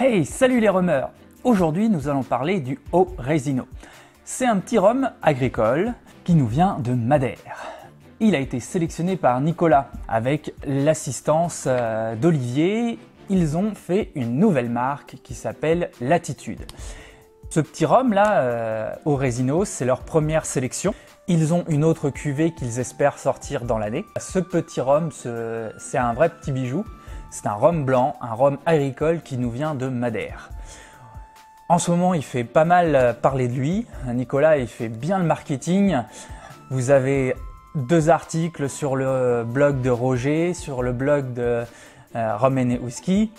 Hey, salut les rumeurs! Aujourd'hui, nous allons parler du O-Resino. C'est un petit rhum agricole qui nous vient de Madère. Il a été sélectionné par Nicolas avec l'assistance d'Olivier. Ils ont fait une nouvelle marque qui s'appelle Latitude. Ce petit rhum là, O-Resino, c'est leur première sélection. Ils ont une autre cuvée qu'ils espèrent sortir dans l'année. Ce petit rhum, c'est un vrai petit bijou. C'est un rhum blanc, un rhum agricole qui nous vient de Madère. En ce moment, il fait pas mal parler de lui. Nicolas, il fait bien le marketing. Vous avez 2 articles sur le blog de Roger, sur le blog de Rum & Whisky,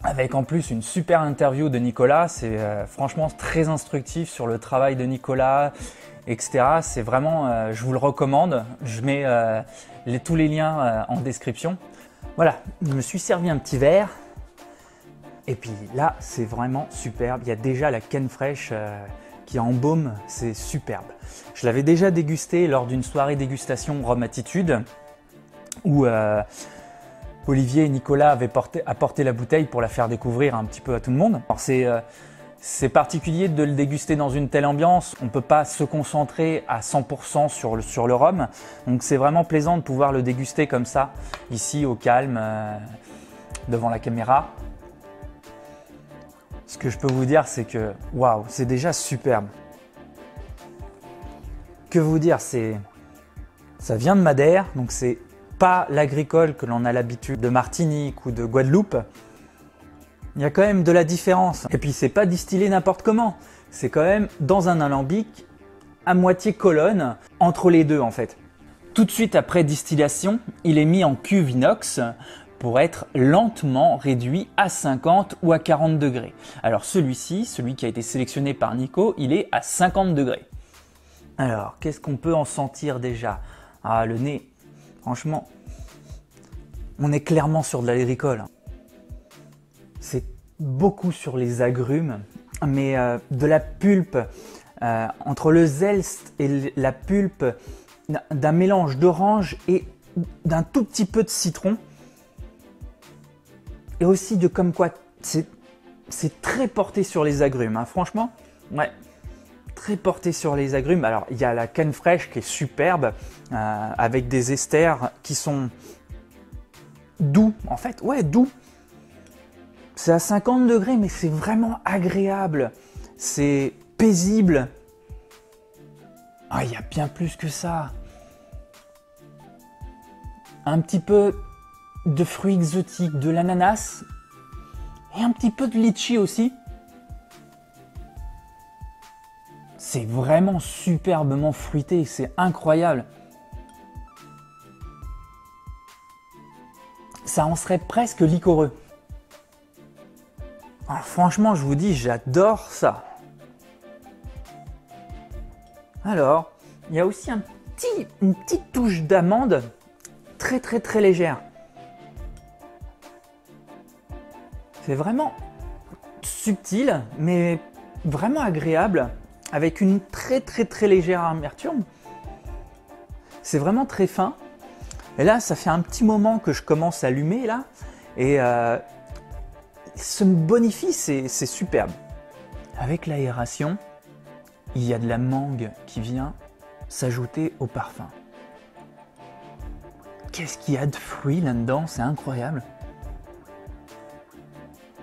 avec en plus une super interview de Nicolas. C'est franchement très instructif sur le travail de Nicolas, etc. C'est vraiment, je vous le recommande. Je mets tous les liens en description. Voilà, je me suis servi un petit verre. Et puis là, c'est vraiment superbe. Il y a déjà la canne fraîche qui embaume, c'est superbe. Je l'avais déjà dégusté lors d'une soirée dégustation Rhum Attitude où Olivier et Nicolas avaient apporté la bouteille pour la faire découvrir un petit peu à tout le monde. Alors c'est particulier de le déguster dans une telle ambiance. On ne peut pas se concentrer à 100% sur le rhum. Donc c'est vraiment plaisant de pouvoir le déguster comme ça, ici au calme, devant la caméra. Ce que je peux vous dire, c'est que waouh, c'est déjà superbe. Que vous dire, ça vient de Madère, donc c'est pas l'agricole que l'on a l'habitude de Martinique ou de Guadeloupe. Il y a quand même de la différence. Et puis c'est pas distillé n'importe comment. C'est quand même dans un alambic à moitié colonne, entre les deux en fait. Tout de suite après distillation, il est mis en cuve inox pour être lentement réduit à 50 ou à 40 degrés. Alors celui-ci, celui qui a été sélectionné par Nico, il est à 50 degrés. Alors, qu'est-ce qu'on peut en sentir déjà? Ah, le nez, franchement, on est clairement sur de l'agricole. C'est beaucoup sur les agrumes, mais de la pulpe, entre le zeste et la pulpe, d'un mélange d'orange et d'un tout petit peu de citron. Et aussi de comme quoi, c'est très porté sur les agrumes, hein. Franchement, ouais, très porté sur les agrumes. Alors, il y a la canne fraîche qui est superbe, avec des esters qui sont doux, en fait, ouais, doux. C'est à 50 degrés, mais c'est vraiment agréable. C'est paisible. Ah, il y a bien plus que ça. Un petit peu de fruits exotiques, de l'ananas et un petit peu de litchi aussi. C'est vraiment superbement fruité, c'est incroyable. Ça en serait presque liquoreux. Alors, franchement, je vous dis, j'adore ça. Alors, il y a aussi une petite touche d'amande très très très légère. C'est vraiment subtil, mais vraiment agréable, avec une très très très légère amertume. C'est vraiment très fin. Et là, ça fait un petit moment que je commence à allumer là, et se bonifie, c'est superbe. Avec l'aération, il y a de la mangue qui vient s'ajouter au parfum. Qu'est-ce qu'il y a de fruits là-dedans? C'est incroyable.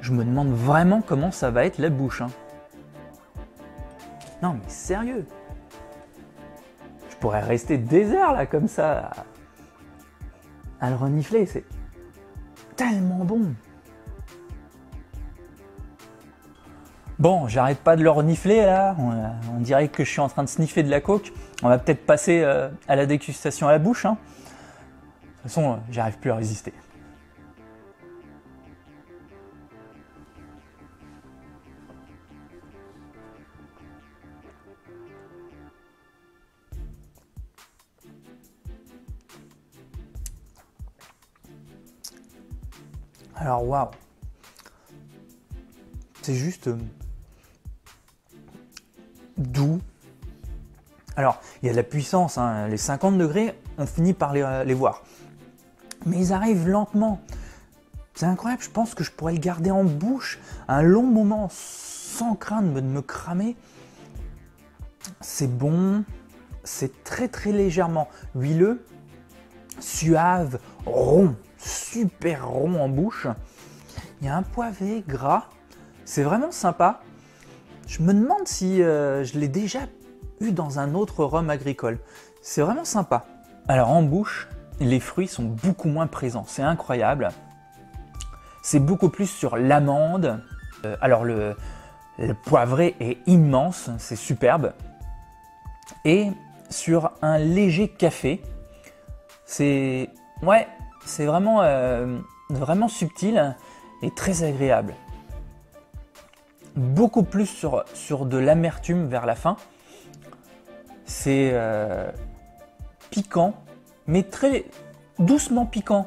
Je me demande vraiment comment ça va être la bouche, hein. Non mais sérieux. Je pourrais rester des heures là comme ça à le renifler, c'est tellement bon. Bon, j'arrête pas de le renifler là, on dirait que je suis en train de sniffer de la coke. On va peut-être passer à la dégustation à la bouche, hein. De toute façon, j'arrive plus à résister. Alors waouh, c'est juste doux. Alors il y a de la puissance, hein. Les 50 degrés, on finit par les voir. Mais ils arrivent lentement. C'est incroyable, je pense que je pourrais le garder en bouche un long moment sans craindre de me cramer. C'est bon, c'est très très légèrement huileux, suave, rond, super rond en bouche. Il y a un poivré gras, c'est vraiment sympa. Je me demande si je l'ai déjà eu dans un autre rhum agricole. C'est vraiment sympa. Alors en bouche, les fruits sont beaucoup moins présents, c'est incroyable. C'est beaucoup plus sur l'amande. Alors le poivré est immense, c'est superbe. Et sur un léger café, c'est vraiment, vraiment subtil et très agréable. Beaucoup plus sur de l'amertume vers la fin. C'est piquant, mais très doucement piquant.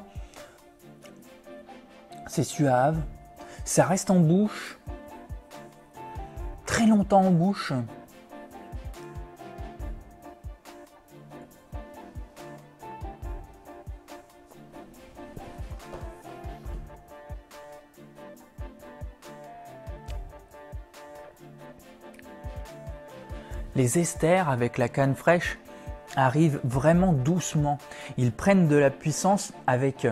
C'est suave, ça reste en bouche, très longtemps en bouche. Les esters avec la canne fraîche arrivent vraiment doucement. Ils prennent de la puissance avec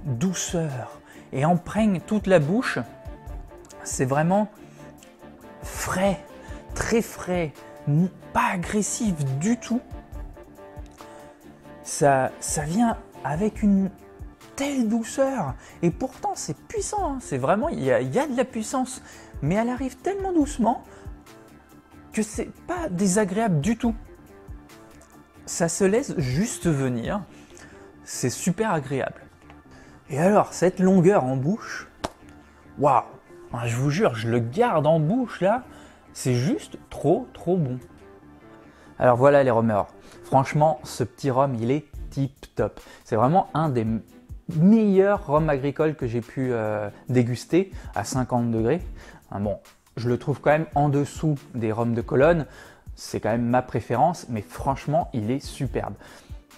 douceur et imprègnent toute la bouche. C'est vraiment frais, très frais, pas agressif du tout. Ça vient avec une telle douceur et pourtant c'est puissant. C'est vraiment, il y a de la puissance, mais elle arrive tellement doucement que c'est pas désagréable du tout. Ça se laisse juste venir, c'est super agréable. Et alors cette longueur en bouche, waouh, je vous jure, je le garde en bouche là, c'est juste trop bon. Alors voilà les rumeurs, franchement ce petit rhum il est tip top. C'est vraiment un des meilleurs rhums agricoles que j'ai pu déguster à 50 degrés. Bon, je le trouve quand même en dessous des rhums de Cologne, c'est quand même ma préférence, mais franchement, il est superbe.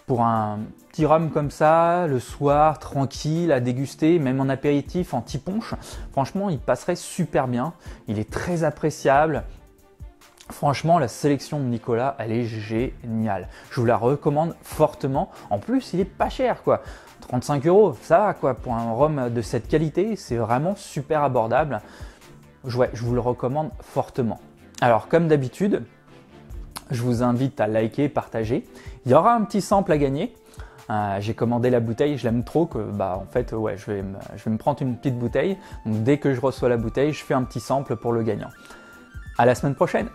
Pour un petit rhum comme ça, le soir, tranquille, à déguster, même en apéritif, en petit punch, franchement, il passerait super bien. Il est très appréciable. Franchement, la sélection de Nicolas, elle est géniale. Je vous la recommande fortement. En plus, il est pas cher, quoi. 35 €, ça va, quoi. Pour un rhum de cette qualité, c'est vraiment super abordable. Ouais, je vous le recommande fortement. Alors, comme d'habitude, je vous invite à liker, partager. Il y aura un petit sample à gagner. J'ai commandé la bouteille, je l'aime trop que en fait, ouais, je vais me prendre une petite bouteille. Donc, dès que je reçois la bouteille, je fais un petit sample pour le gagnant. À la semaine prochaine!